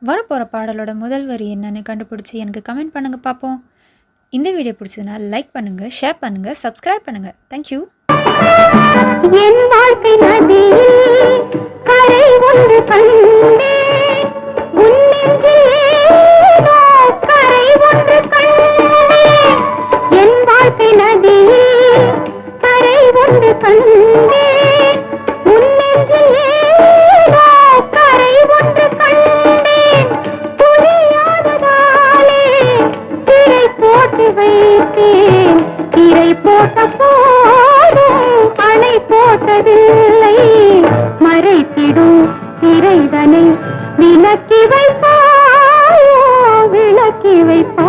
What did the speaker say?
வரப்போகிற பாடலோட முதல் வரி என்னன்னு கண்டுபிடிச்சி எனக்கு கமெண்ட் பண்ணுங்கள் பார்ப்போம். இந்த வீடியோ பிடிச்சதுன்னா லைக் பண்ணுங்கள், ஷேர் பண்ணுங்கள், சப்ஸ்கிரைப் பண்ணுங்கள். தேங்க்யூ. என் வாழ்க்கை நதியே கரை ஒன்று கண்டேன், உன் நெஞ்சிலேனோ கரை ஒன்று கண்டேன். என் வாழ்க்கை நதியே கரை ஒன்று கண்டேன், உன் நெஞ்சிலேனோ கரை ஒன்று கண்டேன். புரியாததாலே திரை போட்டு வைத்தேன், திரை போட்ட போதும் அணை போட்டதில்லை. மறைத்திடும் இறைவனை விளக்கி வைப்பாயோ, விளக்கி வைப்பா.